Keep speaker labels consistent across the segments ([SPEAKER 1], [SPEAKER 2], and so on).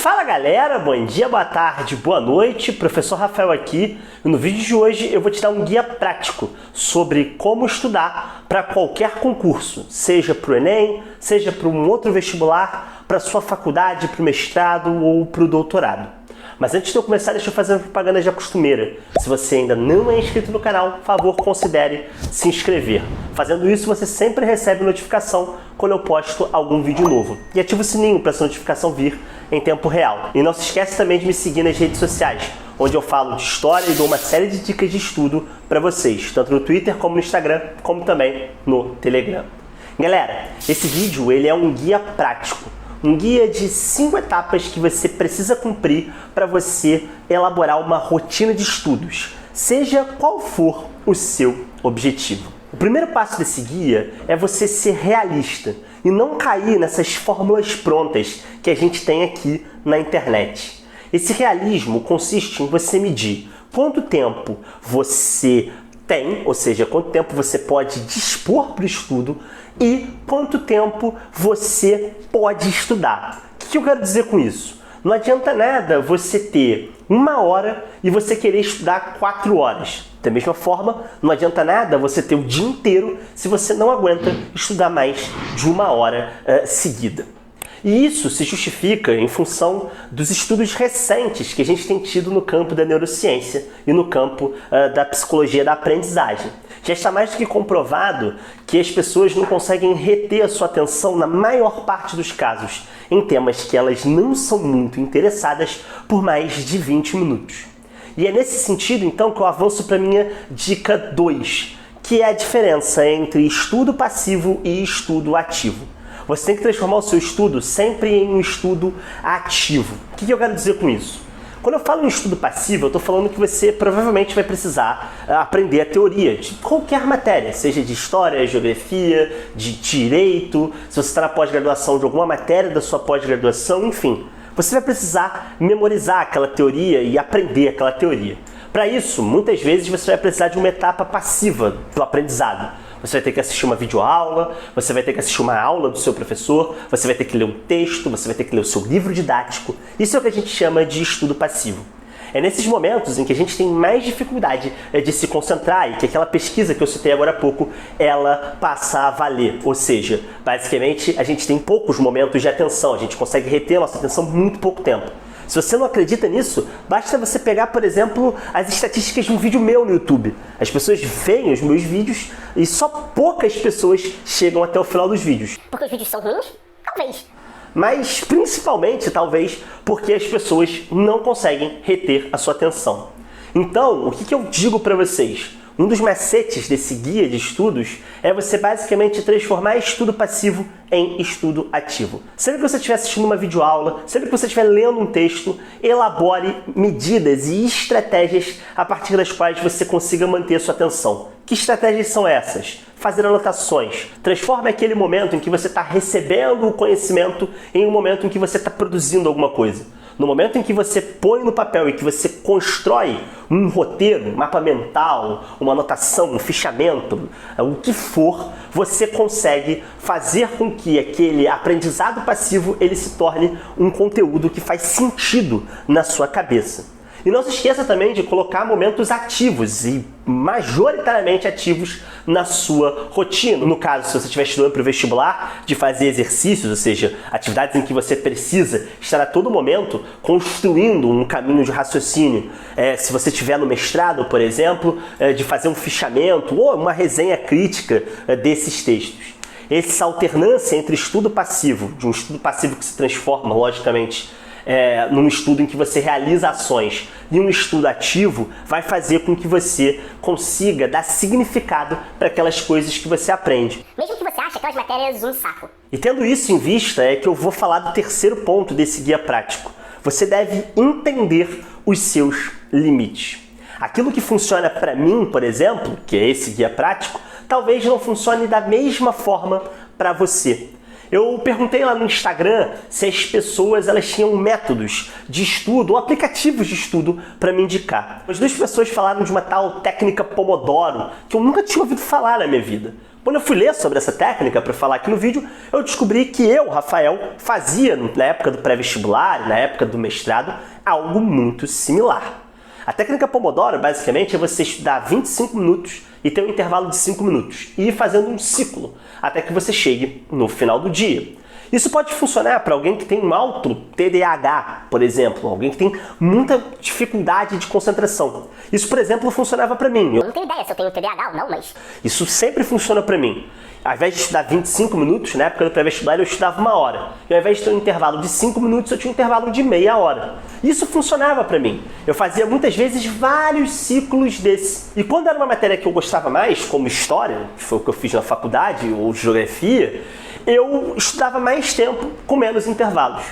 [SPEAKER 1] Fala galera, bom dia, boa tarde, boa noite, professor Rafael aqui e no vídeo de hoje eu vou te dar um guia prático sobre como estudar para qualquer concurso, seja para o Enem, seja para um outro vestibular, para sua faculdade, para o mestrado ou para o doutorado. Mas antes de eu começar, deixa eu fazer uma propaganda já costumeira. Se você ainda não é inscrito no canal, por favor, considere se inscrever. Fazendo isso, você sempre recebe notificação quando eu posto algum vídeo novo. E ativa o sininho para essa notificação vir em tempo real. E não se esquece também de me seguir nas redes sociais, onde eu falo de história e dou uma série de dicas de estudo para vocês, tanto no Twitter como no Instagram, como também no Telegram. Galera, esse vídeo ele é um guia prático. Um guia de 5 etapas que você precisa cumprir para você elaborar uma rotina de estudos, seja qual for o seu objetivo. O primeiro passo desse guia é você ser realista e não cair nessas fórmulas prontas que a gente tem aqui na internet. Esse realismo consiste em você medir quanto tempo você tem, ou seja, quanto tempo você pode dispor para o estudo e quanto tempo você pode estudar. O que eu quero dizer com isso? Não adianta nada você ter 1 hora e você querer estudar 4 horas. Da mesma forma, não adianta nada você ter o dia inteiro se você não aguenta estudar mais de 1 hora seguida. E isso se justifica em função dos estudos recentes que a gente tem tido no campo da neurociência e no campo da psicologia da aprendizagem. Já está mais do que comprovado que as pessoas não conseguem reter a sua atenção na maior parte dos casos em temas que elas não são muito interessadas por mais de 20 minutos. E é nesse sentido, então, que eu avanço para a minha dica 2, que é a diferença entre estudo passivo e estudo ativo. Você tem que transformar o seu estudo sempre em um estudo ativo. O que eu quero dizer com isso? Quando eu falo em estudo passivo, eu estou falando que você provavelmente vai precisar aprender a teoria de qualquer matéria, seja de história, geografia, de direito, se você está na pós-graduação de alguma matéria da sua pós-graduação, enfim. Você vai precisar memorizar aquela teoria e aprender aquela teoria. Para isso, muitas vezes você vai precisar de uma etapa passiva do aprendizado. Você vai ter que assistir uma videoaula, você vai ter que assistir uma aula do seu professor, você vai ter que ler um texto, você vai ter que ler o seu livro didático. Isso é o que a gente chama de estudo passivo. É nesses momentos em que a gente tem mais dificuldade de se concentrar e que aquela pesquisa que eu citei agora há pouco, ela passa a valer. Ou seja, basicamente a gente tem poucos momentos de atenção, a gente consegue reter a nossa atenção muito pouco tempo. Se você não acredita nisso, basta você pegar, por exemplo, as estatísticas de um vídeo meu no YouTube. As pessoas veem os meus vídeos e só poucas pessoas chegam até o final dos vídeos.
[SPEAKER 2] Porque os vídeos são ruins? Talvez.
[SPEAKER 1] Mas principalmente, talvez, porque as pessoas não conseguem reter a sua atenção. Então, o que eu digo para vocês? Um dos macetes desse guia de estudos é você basicamente transformar estudo passivo em estudo ativo. Sempre que você estiver assistindo uma videoaula, sempre que você estiver lendo um texto, elabore medidas e estratégias a partir das quais você consiga manter a sua atenção. Que estratégias são essas? Fazer anotações. Transforme aquele momento em que você está recebendo o conhecimento em um momento em que você está produzindo alguma coisa. No momento em que você põe no papel e que você constrói um roteiro, um mapa mental, uma anotação, um fichamento, o que for, você consegue fazer com que aquele aprendizado passivo ele se torne um conteúdo que faz sentido na sua cabeça. E não se esqueça também de colocar momentos ativos e majoritariamente ativos na sua rotina. No caso, se você estiver estudando para o vestibular, de fazer exercícios, ou seja, atividades em que você precisa estar a todo momento construindo um caminho de raciocínio. Se você estiver no mestrado, por exemplo, de fazer um fichamento ou uma resenha crítica desses textos. Essa alternância entre estudo passivo, de um estudo passivo que se transforma, logicamente, num estudo em que você realiza ações e um estudo ativo vai fazer com que você consiga dar significado para aquelas coisas que você aprende.
[SPEAKER 2] Mesmo que você ache aquelas matérias um saco.
[SPEAKER 1] E tendo isso em vista é que eu vou falar do terceiro ponto desse guia prático. Você deve entender os seus limites. Aquilo que funciona para mim, por exemplo, que é esse guia prático, talvez não funcione da mesma forma para você. Eu perguntei lá no Instagram se as pessoas elas tinham métodos de estudo ou aplicativos de estudo para me indicar. As 2 pessoas falaram de uma tal técnica Pomodoro que eu nunca tinha ouvido falar na minha vida. Quando eu fui ler sobre essa técnica para falar aqui no vídeo, eu descobri que eu, Rafael, fazia na época do pré-vestibular, na época do mestrado, algo muito similar. A técnica Pomodoro, basicamente, é você estudar 25 minutos e ter um intervalo de 5 minutos e ir fazendo um ciclo até que você chegue no final do dia. Isso pode funcionar para alguém que tem um alto TDAH, por exemplo, alguém que tem muita dificuldade de concentração. Isso, por exemplo, funcionava para mim.
[SPEAKER 2] Eu não tenho ideia se eu tenho TDAH ou não, mas...
[SPEAKER 1] Isso sempre funciona para mim. Ao invés de estudar 25 minutos, na época do pré-vestibular eu estudava 1 hora. E ao invés de ter um intervalo de 5 minutos, eu tinha um intervalo de meia hora. Isso funcionava para mim. Eu fazia muitas vezes vários ciclos desse. E quando era uma matéria que eu gostava mais, como História, que foi o que eu fiz na faculdade, ou Geografia, eu estudava mais tempo com menos intervalos.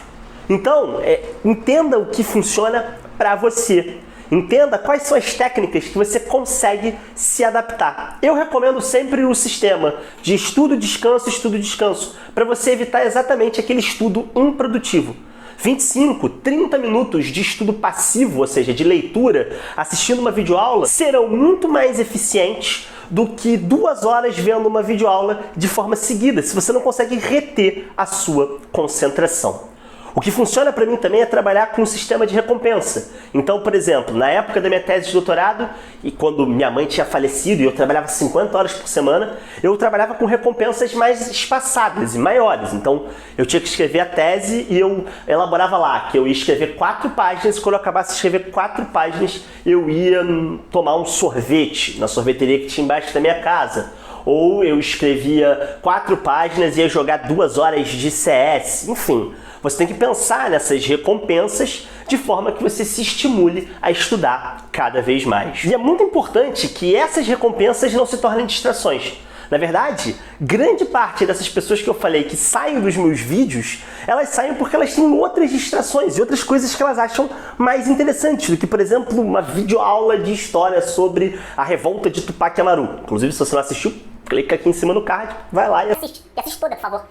[SPEAKER 1] Então, entenda o que funciona para você. Entenda quais são as técnicas que você consegue se adaptar. Eu recomendo sempre o sistema de estudo, descanso, para você evitar exatamente aquele estudo improdutivo. 25, 30 minutos de estudo passivo, ou seja, de leitura, assistindo uma videoaula, serão muito mais eficientes do que 2 horas vendo uma videoaula de forma seguida, se você não consegue reter a sua concentração. O que funciona para mim também é trabalhar com um sistema de recompensa. Então, por exemplo, na época da minha tese de doutorado, e quando minha mãe tinha falecido e eu trabalhava 50 horas por semana, eu trabalhava com recompensas mais espaçadas e maiores. Então, eu tinha que escrever a tese e eu elaborava lá, que eu ia escrever 4 páginas, e quando eu acabasse de escrever 4 páginas, eu ia tomar um sorvete na sorveteria que tinha embaixo da minha casa. Ou eu escrevia 4 páginas e ia jogar 2 horas de CS, enfim. Você tem que pensar nessas recompensas de forma que você se estimule a estudar cada vez mais. E é muito importante que essas recompensas não se tornem distrações. Na verdade, grande parte dessas pessoas que eu falei que saem dos meus vídeos, elas saem porque elas têm outras distrações e outras coisas que elas acham mais interessantes do que, por exemplo, uma videoaula de história sobre a revolta de Tupac Amaru. Inclusive, se você não assistiu, clica aqui em cima no card, vai lá e
[SPEAKER 2] assiste toda, por favor.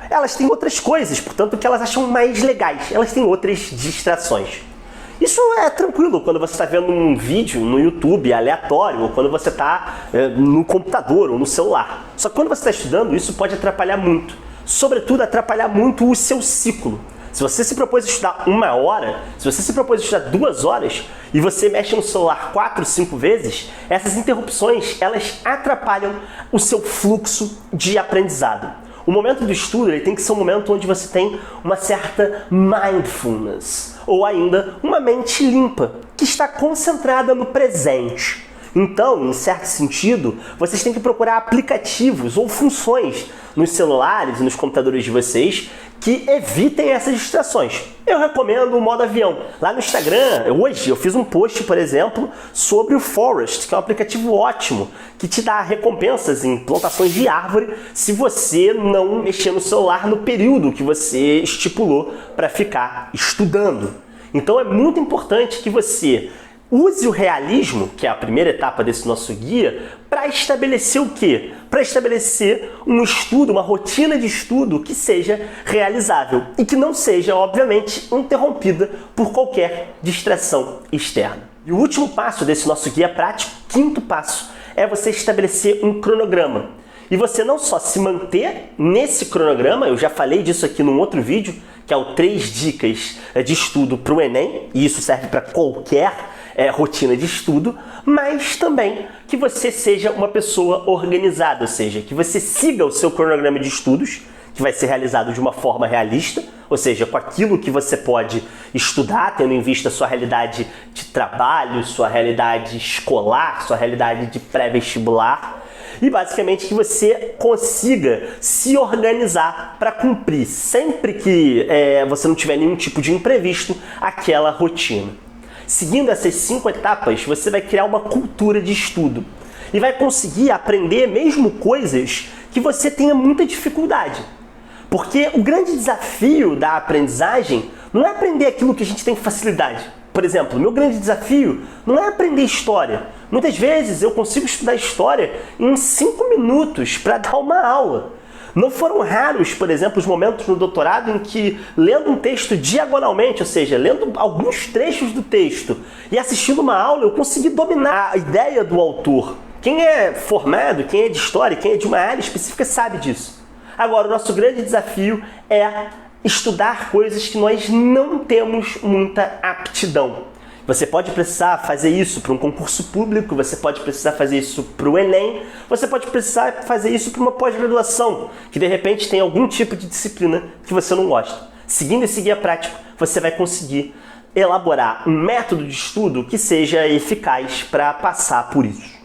[SPEAKER 1] Elas têm outras coisas, portanto, que elas acham mais legais. Elas têm outras distrações. Isso é tranquilo quando você está vendo um vídeo no YouTube aleatório ou quando você está no computador ou no celular. Só que quando você está estudando, isso pode atrapalhar muito. Sobretudo, atrapalhar muito o seu ciclo. Se você se propôs a estudar 1 hora, se você se propôs a estudar 2 horas e você mexe no celular 4, 5 vezes, essas interrupções, elas atrapalham o seu fluxo de aprendizado. O momento do estudo ele tem que ser um momento onde você tem uma certa mindfulness, ou ainda uma mente limpa, que está concentrada no presente. Então, em certo sentido, vocês têm que procurar aplicativos ou funções nos celulares e nos computadores de vocês que evitem essas distrações. Eu recomendo o modo avião. Lá no Instagram, hoje eu fiz um post, por exemplo, sobre o Forest, que é um aplicativo ótimo, que te dá recompensas em plantações de árvore se você não mexer no celular no período que você estipulou para ficar estudando. Então é muito importante que você use o realismo, que é a primeira etapa desse nosso guia, para estabelecer o quê? Para estabelecer um estudo, uma rotina de estudo que seja realizável e que não seja, obviamente, interrompida por qualquer distração externa. E o último passo desse nosso guia prático, 5º passo, é você estabelecer um cronograma. E você não só se manter nesse cronograma, eu já falei disso aqui num outro vídeo, que é o 3 dicas de estudo para o Enem, e isso serve para qualquer rotina de estudo, mas também que você seja uma pessoa organizada, ou seja, que você siga o seu cronograma de estudos, que vai ser realizado de uma forma realista, ou seja, com aquilo que você pode estudar, tendo em vista a sua realidade de trabalho, sua realidade escolar, sua realidade de pré-vestibular, e basicamente que você consiga se organizar para cumprir, sempre que você não tiver nenhum tipo de imprevisto, aquela rotina. Seguindo essas 5 etapas, você vai criar uma cultura de estudo e vai conseguir aprender mesmo coisas que você tenha muita dificuldade. Porque o grande desafio da aprendizagem não é aprender aquilo que a gente tem facilidade. Por exemplo, o meu grande desafio não é aprender história. Muitas vezes eu consigo estudar história em 5 minutos para dar uma aula. Não foram raros, por exemplo, os momentos no doutorado em que, lendo um texto diagonalmente, ou seja, lendo alguns trechos do texto e assistindo uma aula, eu consegui dominar a ideia do autor Quem é formado, quem é de história, quem é de uma área específica sabe disso. Agora, o nosso grande desafio é estudar coisas que nós não temos muita aptidão. Você pode precisar fazer isso para um concurso público, você pode precisar fazer isso para o Enem, você pode precisar fazer isso para uma pós-graduação, que de repente tem algum tipo de disciplina que você não gosta. Seguindo esse guia prático, você vai conseguir elaborar um método de estudo que seja eficaz para passar por isso.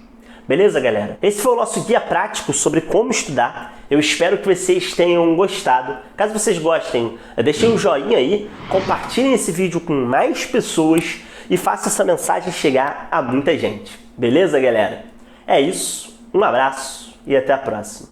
[SPEAKER 1] Beleza, galera? Esse foi o nosso guia prático sobre como estudar. Eu espero que vocês tenham gostado. Caso vocês gostem, deixem um joinha aí, compartilhem esse vídeo com mais pessoas e façam essa mensagem chegar a muita gente. Beleza, galera? É isso, um abraço e até a próxima.